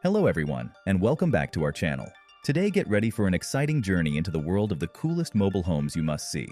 Hello everyone, and welcome back to our channel. Today get ready for an exciting journey into the world of the coolest mobile homes you must see.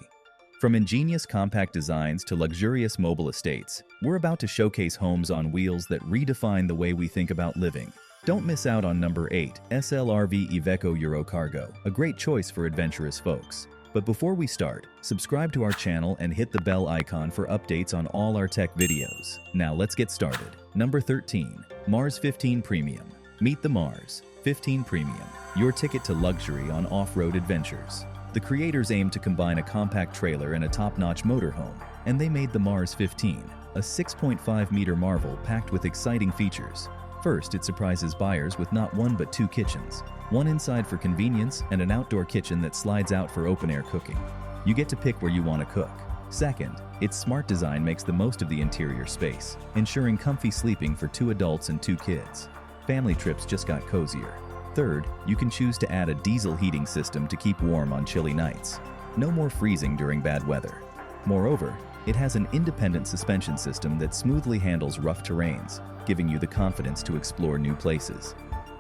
From ingenious compact designs to luxurious mobile estates, we're about to showcase homes on wheels that redefine the way we think about living. Don't miss out on number 8, SLRV Iveco Eurocargo, a great choice for adventurous folks. But before we start, subscribe to our channel and hit the bell icon for updates on all our tech videos. Now let's get started. Number 13, Mars 15 Premium. Meet the Mars 15 Premium, your ticket to luxury on off-road adventures. The creators aim to combine a compact trailer and a top-notch motorhome, and they made the Mars 15, a 6.5-meter marvel packed with exciting features. First, it surprises buyers with not one but two kitchens, one inside for convenience and an outdoor kitchen that slides out for open-air cooking. You get to pick where you want to cook. Second, its smart design makes the most of the interior space, ensuring comfy sleeping for 2 adults and 2 kids. Family trips just got cozier. Third, you can choose to add a diesel heating system to keep warm on chilly nights. No more freezing during bad weather. Moreover, it has an independent suspension system that smoothly handles rough terrains, giving you the confidence to explore new places.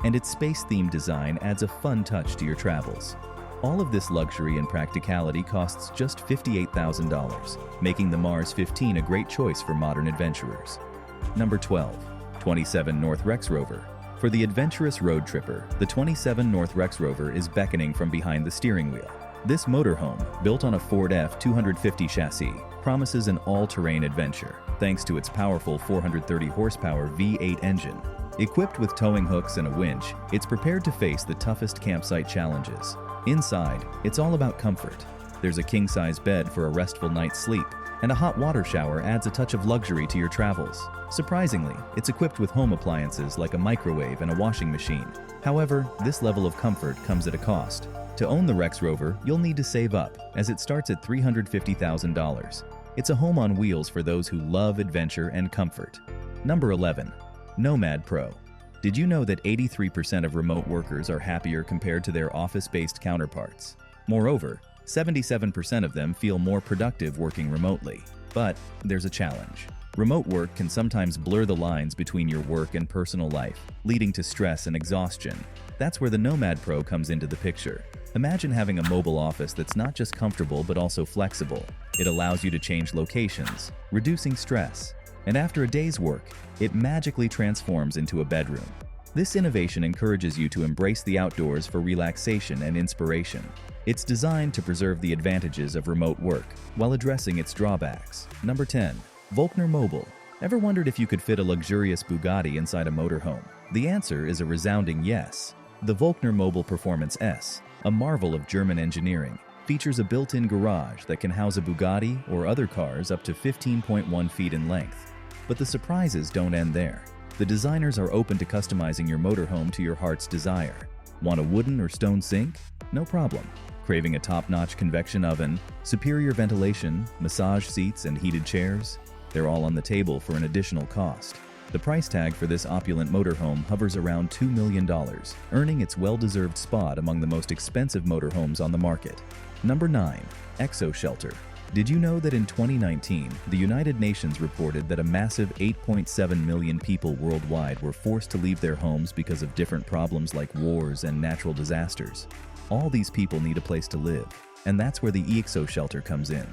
And its space-themed design adds a fun touch to your travels. All of this luxury and practicality costs just $58,000, making the Mars 15 a great choice for modern adventurers. Number 12, 27 North Rex Rover. For the adventurous road tripper, the 27 North Rex Rover is beckoning from behind the steering wheel. This motorhome, built on a Ford F-250 chassis, promises an all-terrain adventure, thanks to its powerful 430 horsepower V8 engine. Equipped with towing hooks and a winch, it's prepared to face the toughest campsite challenges. Inside, it's all about comfort. There's a king-size bed for a restful night's sleep, and a hot water shower adds a touch of luxury to your travels. Surprisingly, it's equipped with home appliances like a microwave and a washing machine. However, this level of comfort comes at a cost. To own the Rex Rover, you'll need to save up, as it starts at $350,000. It's a home on wheels for those who love adventure and comfort. Number 11, Nomad Pro. Did you know that 83% of remote workers are happier compared to their office-based counterparts? Moreover, 77% of them feel more productive working remotely. But there's a challenge. Remote work can sometimes blur the lines between your work and personal life, leading to stress and exhaustion. That's where the Nomad Pro comes into the picture. Imagine having a mobile office that's not just comfortable but also flexible. It allows you to change locations, reducing stress. And after a day's work, it magically transforms into a bedroom. This innovation encourages you to embrace the outdoors for relaxation and inspiration. It's designed to preserve the advantages of remote work while addressing its drawbacks. Number 10, Volkner Mobile. Ever wondered if you could fit a luxurious Bugatti inside a motorhome? The answer is a resounding yes. The Volkner Mobile Performance S, a marvel of German engineering, features a built-in garage that can house a Bugatti or other cars up to 15.1 feet in length. But the surprises don't end there. The designers are open to customizing your motorhome to your heart's desire. Want a wooden or stone sink? No problem. Craving a top-notch convection oven, superior ventilation, massage seats, and heated chairs? They're all on the table for an additional cost. The price tag for this opulent motorhome hovers around $2 million, earning its well-deserved spot among the most expensive motorhomes on the market. Number 9, Exoshelter. Did you know that in 2019, the United Nations reported that a massive 8.7 million people worldwide were forced to leave their homes because of different problems like wars and natural disasters? All these people need a place to live, and that's where the Exoshelter comes in.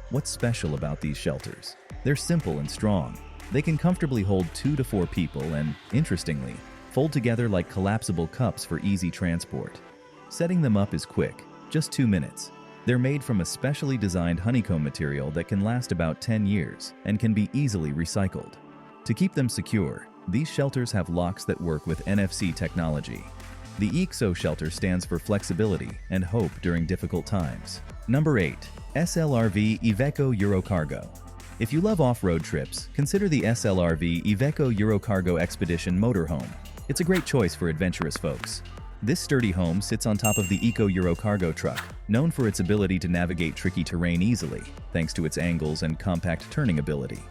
What's special about these shelters? They're simple and strong. They can comfortably hold 2 to 4 people and, interestingly, fold together like collapsible cups for easy transport. Setting them up is quick, just 2 minutes. They're made from a specially designed honeycomb material that can last about 10 years and can be easily recycled. To keep them secure, these shelters have locks that work with NFC technology. The Exoshelter stands for flexibility and hope during difficult times. Number 8, SLRV Iveco Eurocargo. If you love off-road trips, consider the SLRV Iveco Eurocargo Expedition motorhome. It's a great choice for adventurous folks. This sturdy home sits on top of the Eco Eurocargo truck, known for its ability to navigate tricky terrain easily, thanks to its angles and compact turning ability.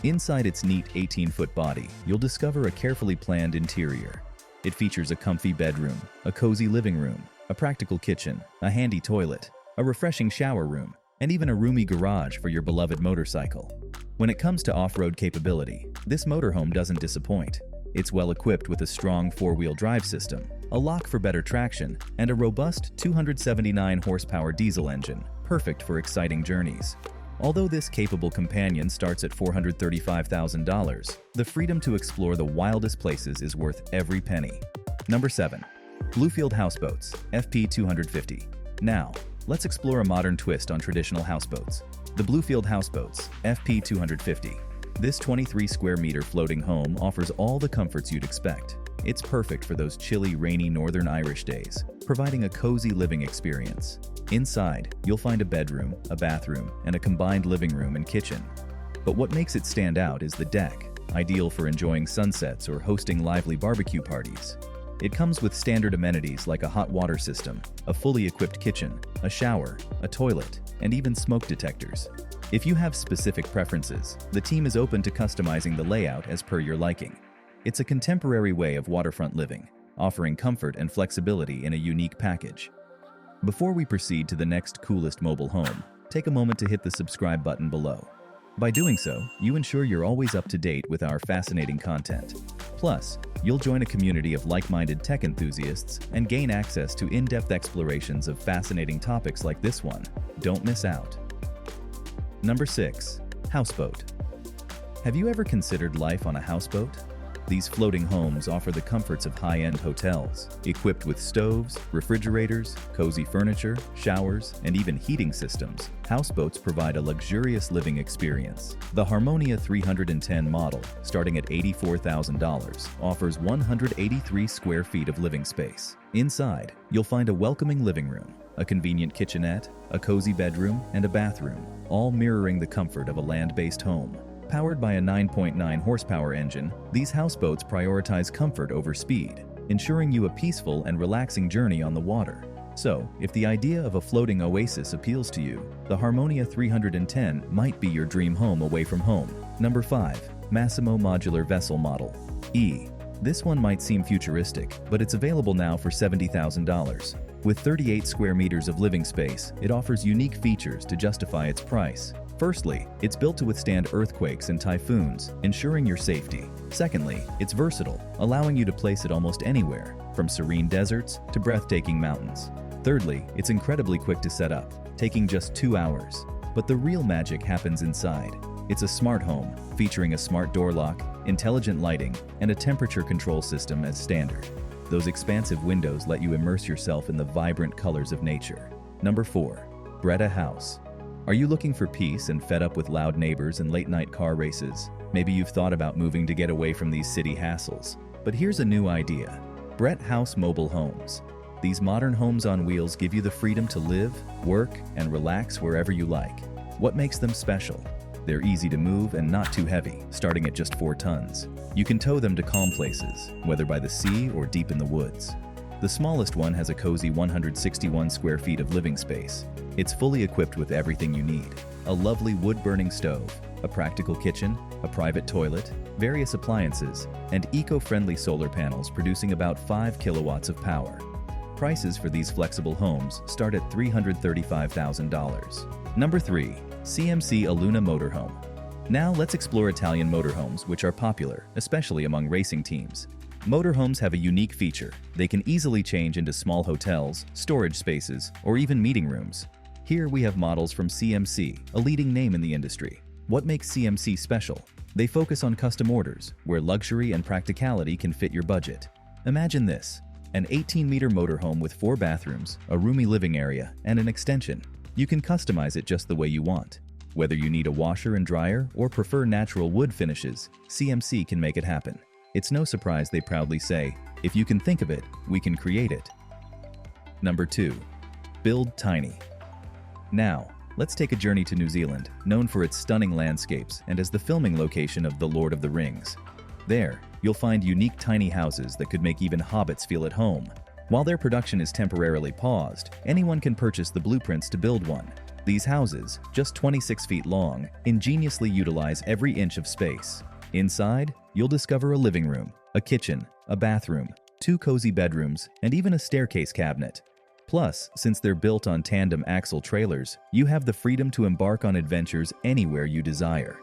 Inside its neat 18-foot body, you'll discover a carefully planned interior. It features a comfy bedroom, a cozy living room, a practical kitchen, a handy toilet, a refreshing shower room, and even a roomy garage for your beloved motorcycle. When it comes to off-road capability, this motorhome doesn't disappoint. It's well equipped with a strong four-wheel drive system, a lock for better traction, and a robust 279 horsepower diesel engine, perfect for exciting journeys. Although this capable companion starts at $435,000, the freedom to explore the wildest places is worth every penny. Number 7. Bluefield Houseboats, FP250. Now, let's explore a modern twist on traditional houseboats. The Bluefield Houseboats, FP250. This 23 square meter floating home offers all the comforts you'd expect. It's perfect for those chilly, rainy Northern Irish days, providing a cozy living experience. Inside, you'll find a bedroom, a bathroom, and a combined living room and kitchen. But what makes it stand out is the deck, ideal for enjoying sunsets or hosting lively barbecue parties. It comes with standard amenities like a hot water system, a fully equipped kitchen, a shower, a toilet, and even smoke detectors. If you have specific preferences, the team is open to customizing the layout as per your liking. It's a contemporary way of waterfront living, offering comfort and flexibility in a unique package. Before we proceed to the next coolest mobile home, take a moment to hit the subscribe button below. By doing so, you ensure you're always up to date with our fascinating content. Plus, you'll join a community of like-minded tech enthusiasts and gain access to in-depth explorations of fascinating topics like this one. Don't miss out. Number 6. Houseboat. Have you ever considered life on a houseboat? These floating homes offer the comforts of high-end hotels, equipped with stoves, refrigerators, cozy furniture, showers, and even heating systems. Houseboats provide a luxurious living experience. The Harmonia 310 model, starting at $84,000, offers 183 square feet of living space. Inside, you'll find a welcoming living room, a convenient kitchenette, a cozy bedroom, and a bathroom, all mirroring the comfort of a land-based home. Powered by a 9.9 horsepower engine, these houseboats prioritize comfort over speed, ensuring you a peaceful and relaxing journey on the water. So, if the idea of a floating oasis appeals to you, the Harmonia 310 might be your dream home away from home. Number 5. Massimo Modular Vessel Model E. This one might seem futuristic, but it's available now for $70,000. With 38 square meters of living space, it offers unique features to justify its price. Firstly, it's built to withstand earthquakes and typhoons, ensuring your safety. Secondly, it's versatile, allowing you to place it almost anywhere, from serene deserts to breathtaking mountains. Thirdly, it's incredibly quick to set up, taking just 2 hours. But the real magic happens inside. It's a smart home, featuring a smart door lock, intelligent lighting, and a temperature control system as standard. Those expansive windows let you immerse yourself in the vibrant colors of nature. Number 4. Breda House. Are you looking for peace and fed up with loud neighbors and late-night car races? Maybe you've thought about moving to get away from these city hassles. But here's a new idea. Breda House Mobile Homes. These modern homes on wheels give you the freedom to live, work, and relax wherever you like. What makes them special? They're easy to move and not too heavy, starting at just 4 tons. You can tow them to calm places, whether by the sea or deep in the woods. The smallest one has a cozy 161 square feet of living space. It's fully equipped with everything you need: a lovely wood-burning stove, a practical kitchen, a private toilet, various appliances, and eco-friendly solar panels producing about 5 kilowatts of power. Prices for these flexible homes start at $335,000. Number 3. CMC Aluna Motorhome. Now let's explore Italian motorhomes, which are popular, especially among racing teams. Motorhomes have a unique feature. They can easily change into small hotels, storage spaces, or even meeting rooms. Here we have models from CMC, a leading name in the industry. What makes CMC special? They focus on custom orders, where luxury and practicality can fit your budget. Imagine this: an 18-meter motorhome with 4 bathrooms, a roomy living area, and an extension. You can customize it just the way you want. Whether you need a washer and dryer or prefer natural wood finishes, CMC can make it happen. It's no surprise they proudly say, "If you can think of it, we can create it." Number 2. Build Tiny. Now, let's take a journey to New Zealand, known for its stunning landscapes and as the filming location of The Lord of the Rings. There, you'll find unique tiny houses that could make even hobbits feel at home. While their production is temporarily paused, anyone can purchase the blueprints to build one. These houses, just 26 feet long, ingeniously utilize every inch of space. Inside, you'll discover a living room, a kitchen, a bathroom, 2 cozy bedrooms, and even a staircase cabinet. Plus, since they're built on tandem axle trailers, you have the freedom to embark on adventures anywhere you desire.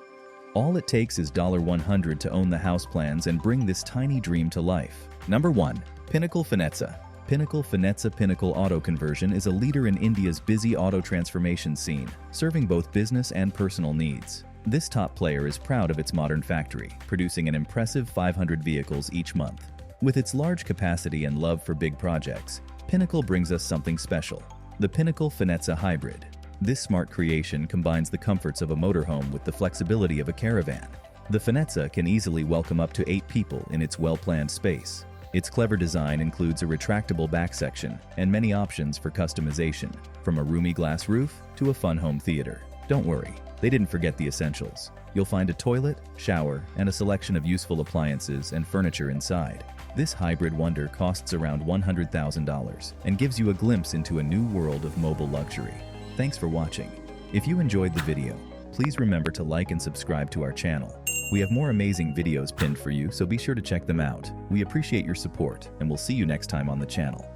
All it takes is $100 to own the house plans and bring this tiny dream to life. Number 1. Pinnacle Finezza. Pinnacle Auto Conversion is a leader in India's busy auto transformation scene, serving both business and personal needs. This top player is proud of its modern factory, producing an impressive 500 vehicles each month. With its large capacity and love for big projects, Pinnacle brings us something special: the Pinnacle Finezza Hybrid. This smart creation combines the comforts of a motorhome with the flexibility of a caravan. The Finezza can easily welcome up to 8 people in its well-planned space. Its clever design includes a retractable back section and many options for customization, from a roomy glass roof to a fun home theater. Don't worry, they didn't forget the essentials. You'll find a toilet, shower, and a selection of useful appliances and furniture inside. This hybrid wonder costs around $100,000 and gives you a glimpse into a new world of mobile luxury. Thanks for watching. If you enjoyed the video, please remember to like and subscribe to our channel. We have more amazing videos pinned for you, so be sure to check them out. We appreciate your support, and we'll see you next time on the channel.